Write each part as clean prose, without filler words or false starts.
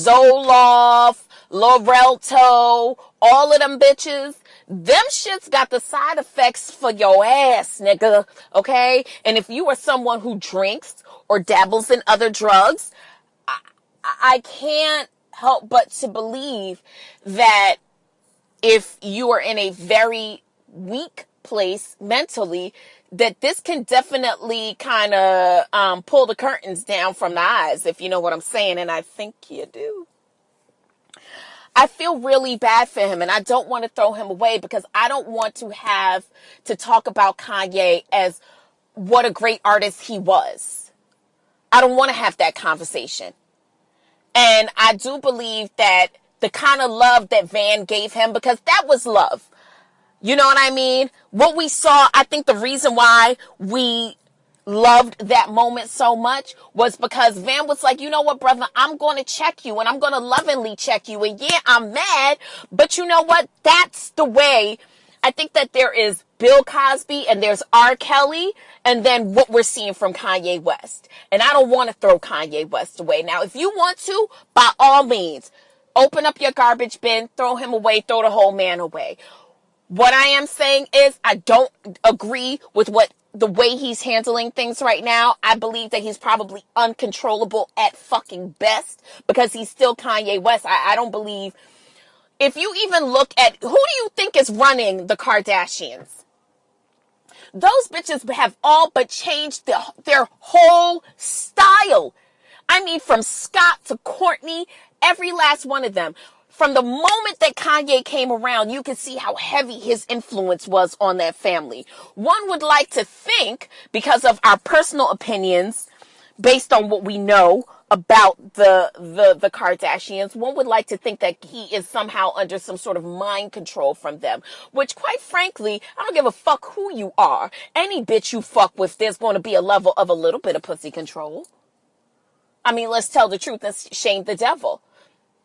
Zoloft, Lorelto, all of them bitches. Them shits got the side effects for your ass, nigga. Okay? And if you are someone who drinks or dabbles in other drugs, I can't help but to believe that if you are in a very weak place mentally, that this can definitely kind of pull the curtains down from the eyes, if you know what I'm saying. And I think you do. I feel really bad for him, and I don't want to throw him away because I don't want to have to talk about Kanye as what a great artist he was. I don't want to have that conversation. And I do believe that the kind of love that Van gave him, because that was love. You know what I mean? What we saw, I think the reason why we loved that moment so much was because Van was like, you know what, brother, I'm going to check you and I'm going to lovingly check you. And yeah, I'm mad, but you know what? That's the way. I think that there is Bill Cosby and there's R. Kelly and then what we're seeing from Kanye West. And I don't want to throw Kanye West away. Now, if you want to, by all means, open up your garbage bin, throw him away, throw the whole man away. What I am saying is I don't agree with the way he's handling things right now. I believe that he's probably uncontrollable at fucking best because he's still Kanye West. I don't believe. If you even look at who do you think is running the Kardashians? Those bitches have all but changed their whole style. I mean, from Scott to Courtney, every last one of them. From the moment that Kanye came around, you can see how heavy his influence was on that family. One would like to think, because of our personal opinions, based on what we know about the Kardashians, one would like to think that he is somehow under some sort of mind control from them. Which, quite frankly, I don't give a fuck who you are. Any bitch you fuck with, there's going to be a level of a little bit of pussy control. I mean, let's tell the truth and shame the devil.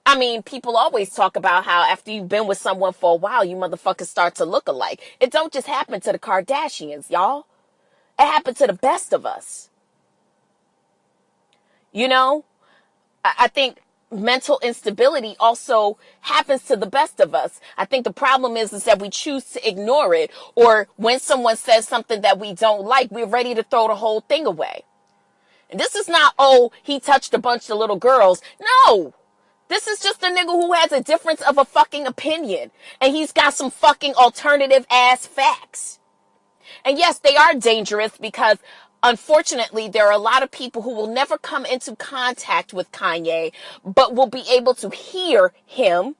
I mean, people always talk about how after you've been with someone for a while, you motherfuckers start to look alike. It don't just happen to the Kardashians, y'all. It happened to the best of us. You know, I think mental instability also happens to the best of us. I think the problem is that we choose to ignore it, or when someone says something that we don't like, we're ready to throw the whole thing away. And this is not, oh, he touched a bunch of little girls. No. This is just a nigga who has a difference of a fucking opinion. And he's got some fucking alternative ass facts. And yes, they are dangerous because unfortunately there are a lot of people who will never come into contact with Kanye, but will be able to hear him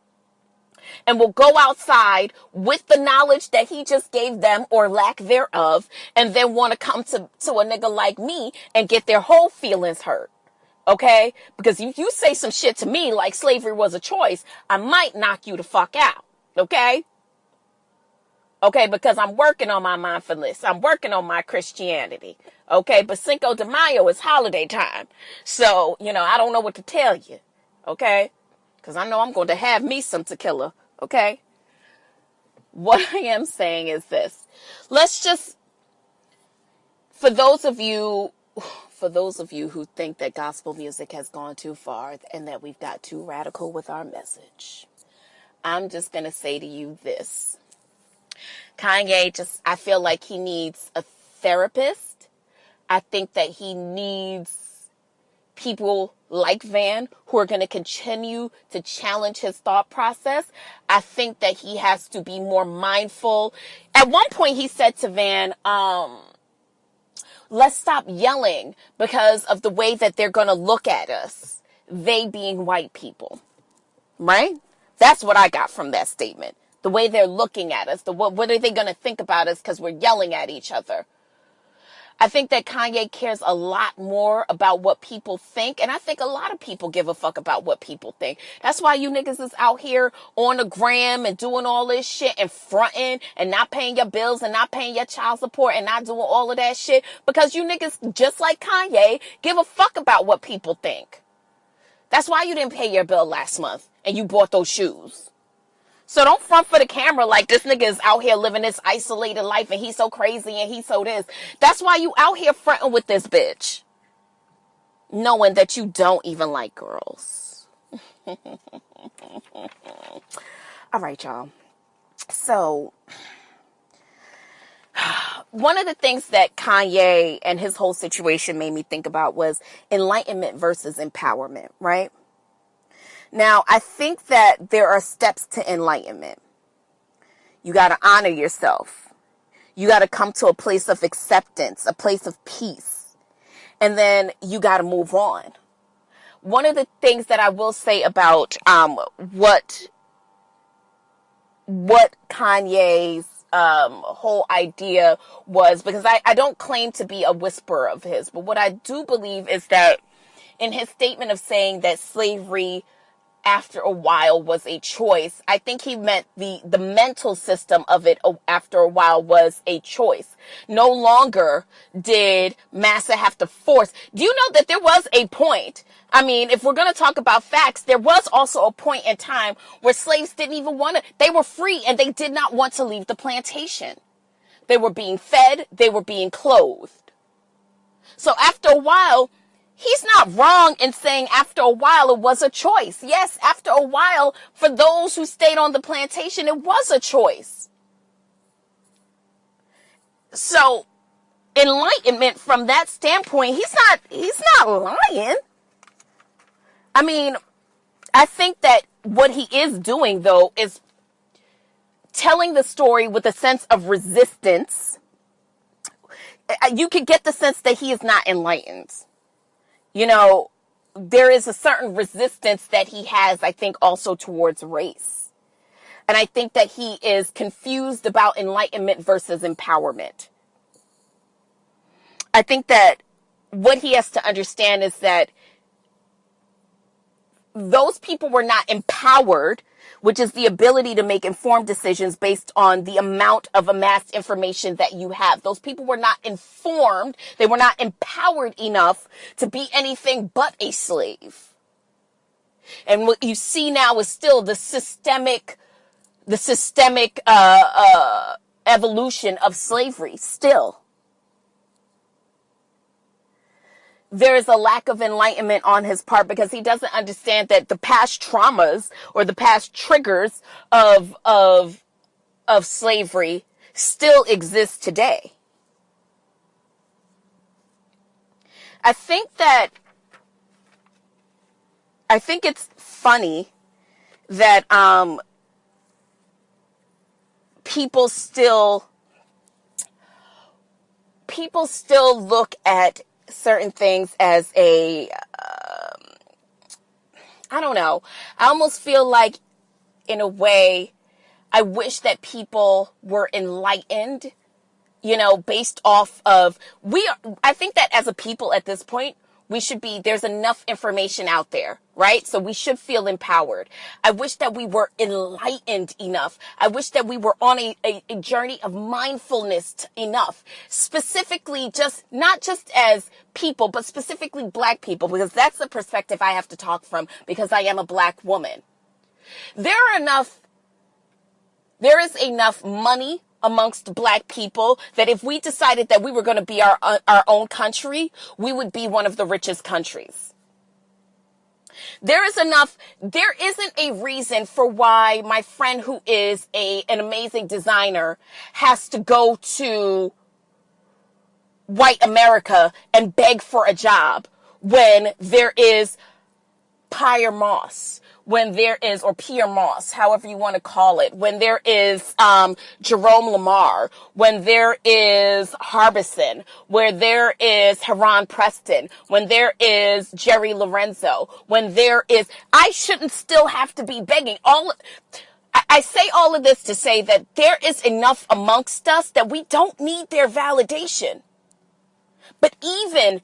and will go outside with the knowledge that he just gave them or lack thereof, and then want to come to a nigga like me and get their whole feelings hurt. Okay? Because if you say some shit to me like slavery was a choice, I might knock you the fuck out. Okay? Okay, because I'm working on my mindfulness. I'm working on my Christianity. Okay? But Cinco de Mayo is holiday time. So, I don't know what to tell you. Okay? Because I know I'm going to have me some tequila. Okay? What I am saying is this. Let's just, for those of you who think that gospel music has gone too far and that we've got too radical with our message, I'm just going to say to you this. Kanye I feel like he needs a therapist. I think that he needs people like Van who are going to continue to challenge his thought process. I think that he has to be more mindful. At one point he said to Van, let's stop yelling because of the way that they're going to look at us. They being white people. Right? That's what I got from that statement. The way they're looking at us. What are they going to think about us because we're yelling at each other? I think that Kanye cares a lot more about what people think. And I think a lot of people give a fuck about what people think. That's why you niggas is out here on the gram and doing all this shit and fronting and not paying your bills and not paying your child support and not doing all of that shit. Because you niggas, just like Kanye, give a fuck about what people think. That's why you didn't pay your bill last month and you bought those shoes. So don't front for the camera like this nigga is out here living this isolated life and he's so crazy and he's so this. That's why you out here fronting with this bitch. Knowing that you don't even like girls. All right, y'all. So one of the things that Kanye and his whole situation made me think about was enlightenment versus empowerment, right? Now, I think that there are steps to enlightenment. You got to honor yourself. You got to come to a place of acceptance, a place of peace. And then you got to move on. One of the things that I will say about what Kanye's whole idea was, because I don't claim to be a whisperer of his, but what I do believe is that in his statement of saying that slavery after a while was a choice, I think he meant the mental system of it after a while was a choice. No longer did Massa have to force. Do you know that there was a point? I mean, if we're going to talk about facts, there was also a point in time where slaves didn't even want to, they were free and they did not want to leave the plantation. They were being fed, they were being clothed. So after a while, he's not wrong in saying after a while it was a choice. Yes, after a while, for those who stayed on the plantation, it was a choice. So enlightenment from that standpoint, he's not lying. I mean, I think that what he is doing, though, is telling the story with a sense of resistance. You could get the sense that he is not enlightened. You know, there is a certain resistance that he has, I think, also towards race. And I think that he is confused about enlightenment versus empowerment. I think that what he has to understand is that those people were not empowered, which is the ability to make informed decisions based on the amount of amassed information that you have. Those people were not informed. They were not empowered enough to be anything but a slave. And what you see now is still the systemic evolution of slavery still. There is a lack of enlightenment on his part because he doesn't understand that the past traumas or the past triggers of slavery still exist today. I think it's funny that people still look at certain things as I don't know. I almost feel like, in a way, I wish that people were enlightened, based off of, I think that as a people at this point, there's enough information out there, right? So we should feel empowered. I wish that we were enlightened enough. I wish that we were on a journey of mindfulness enough, specifically not just as people, but specifically Black people, because that's the perspective I have to talk from because I am a Black woman. There is enough money amongst Black people that if we decided that we were going to be our own country, we would be one of the richest countries. There isn't a reason for why my friend who is an amazing designer has to go to white America and beg for a job when there is Pierre Moss, or Pierre Moss, however you want to call it, when there is Jerome Lamar, when there is Harbison, where there is Heron Preston, when there is Jerry Lorenzo, I shouldn't still have to be begging. I say all of this to say that there is enough amongst us that we don't need their validation. But even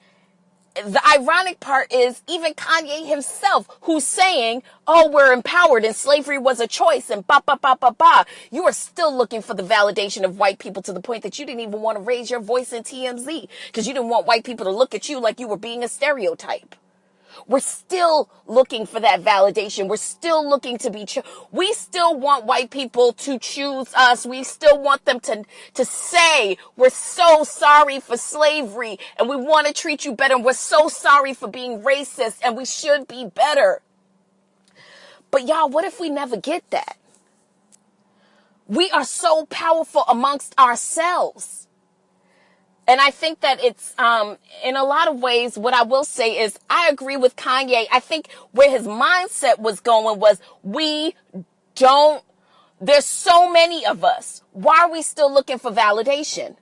the ironic part is even Kanye himself, who's saying, oh, we're empowered and slavery was a choice and ba, ba, ba, ba, ba. You are still looking for the validation of white people to the point that you didn't even want to raise your voice in TMZ because you didn't want white people to look at you like you were being a stereotype. We're still looking for that validation. We're still looking to be, we still want white people to choose us. We still want them to say, we're so sorry for slavery and we want to treat you better. We're so sorry for being racist and we should be better. But y'all, what if we never get that? We are so powerful amongst ourselves. And I think that it's, in a lot of ways, what I will say is I agree with Kanye. I think where his mindset was going was there's so many of us. Why are we still looking for validation?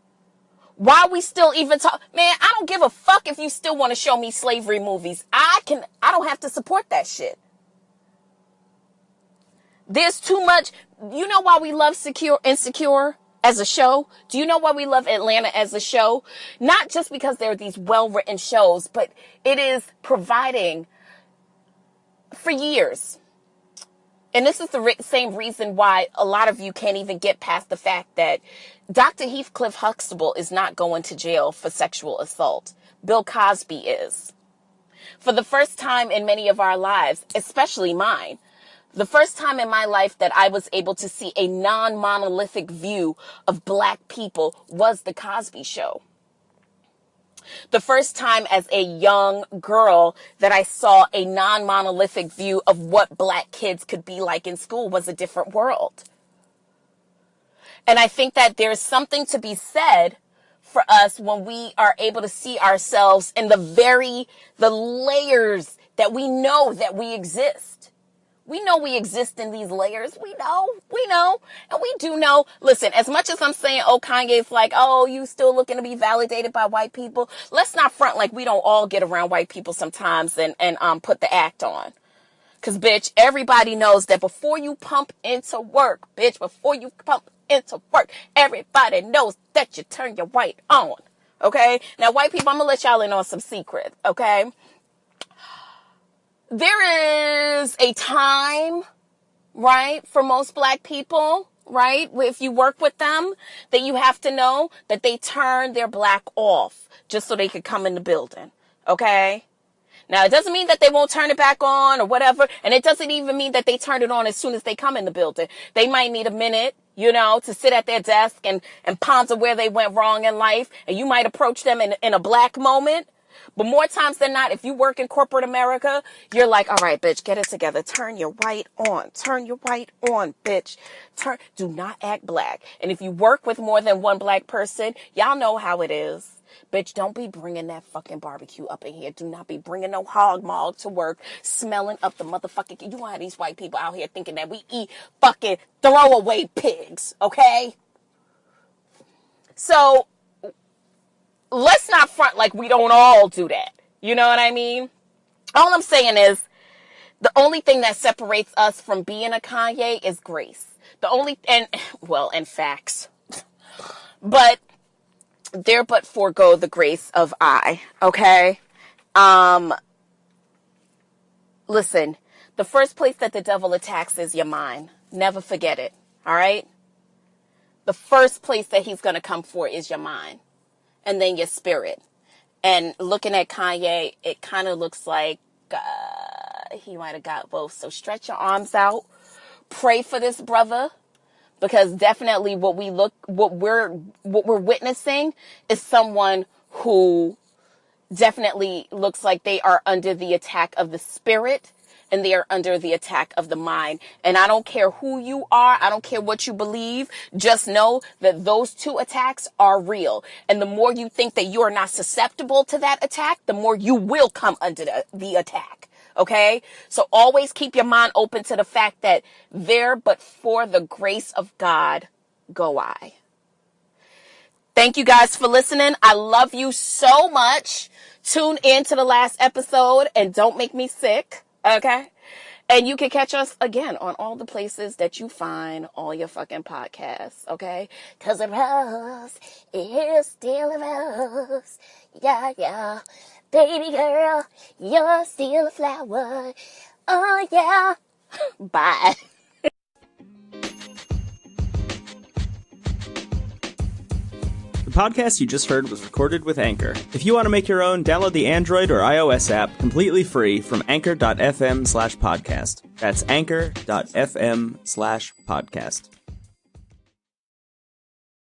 Why are we still even man, I don't give a fuck if you still want to show me slavery movies. I don't have to support that shit. There's too much. You know why we love Insecure as a show? Do you know why we love Atlanta as a show? Not just because there are these well-written shows, but it is providing for years. And this is the same reason why a lot of you can't even get past the fact that Dr. Heathcliff Huxtable is not going to jail for sexual assault. Bill Cosby is. For the first time in many of our lives, especially mine, the first time in my life that I was able to see a non-monolithic view of black people was the Cosby Show. The first time as a young girl that I saw a non-monolithic view of what black kids could be like in school was a different world. And I think that there's something to be said for us when we are able to see ourselves in the layers that we know that we exist. We know we exist in these layers. We know. And we do know. Listen, as much as I'm saying, oh, Kanye's like, oh, you still looking to be validated by white people. Let's not front like we don't all get around white people sometimes and put the act on. Cause bitch, everybody knows that before you pump into work, everybody knows that you turn your white on. Okay. Now, white people, I'm going to let y'all in on some secret. Okay. There is a time, right, for most black people, right, if you work with them, that you have to know that they turn their black off just so they could come in the building, okay? Now, it doesn't mean that they won't turn it back on or whatever, and it doesn't even mean that they turn it on as soon as they come in the building. They might need a minute, to sit at their desk and ponder where they went wrong in life, and you might approach them in a black moment. But more times than not, if you work in corporate America, you're like, all right, bitch, get it together. Turn your white on. Turn your white on, bitch. Do not act black. And if you work with more than one black person, y'all know how it is. Bitch, don't be bringing that fucking barbecue up in here. Do not be bringing no hog maw to work, smelling up the motherfucking... You want to have these white people out here thinking that we eat fucking throwaway pigs, okay? So... let's not front like we don't all do that. You know what I mean? All I'm saying is the only thing that separates us from being a Kanye is grace. And facts. But there but forego the grace of I, okay? Listen, the first place that the devil attacks is your mind. Never forget it, all right? The first place that he's going to come for is your mind. And then your spirit. And looking at Kanye, it kind of looks like he might have got both. So stretch your arms out. Pray for this brother. Because definitely what we're witnessing is someone who definitely looks like they are under the attack of the spirit. And they are under the attack of the mind. And I don't care who you are. I don't care what you believe. Just know that those two attacks are real. And the more you think that you are not susceptible to that attack, the more you will come under the attack. Okay? So always keep your mind open to the fact that there but for the grace of God go I. Thank you guys for listening. I love you so much. Tune in to the last episode and don't make me sick. Okay? And you can catch us again on all the places that you find all your fucking podcasts. Okay? Cause a rose is still a rose. Yeah, yeah. Baby girl, you're still a flower. Oh, yeah. Bye. The podcast you just heard was recorded with Anchor. If you want to make your own, download the Android or iOS app completely free from anchor.fm/podcast. That's anchor.fm/podcast.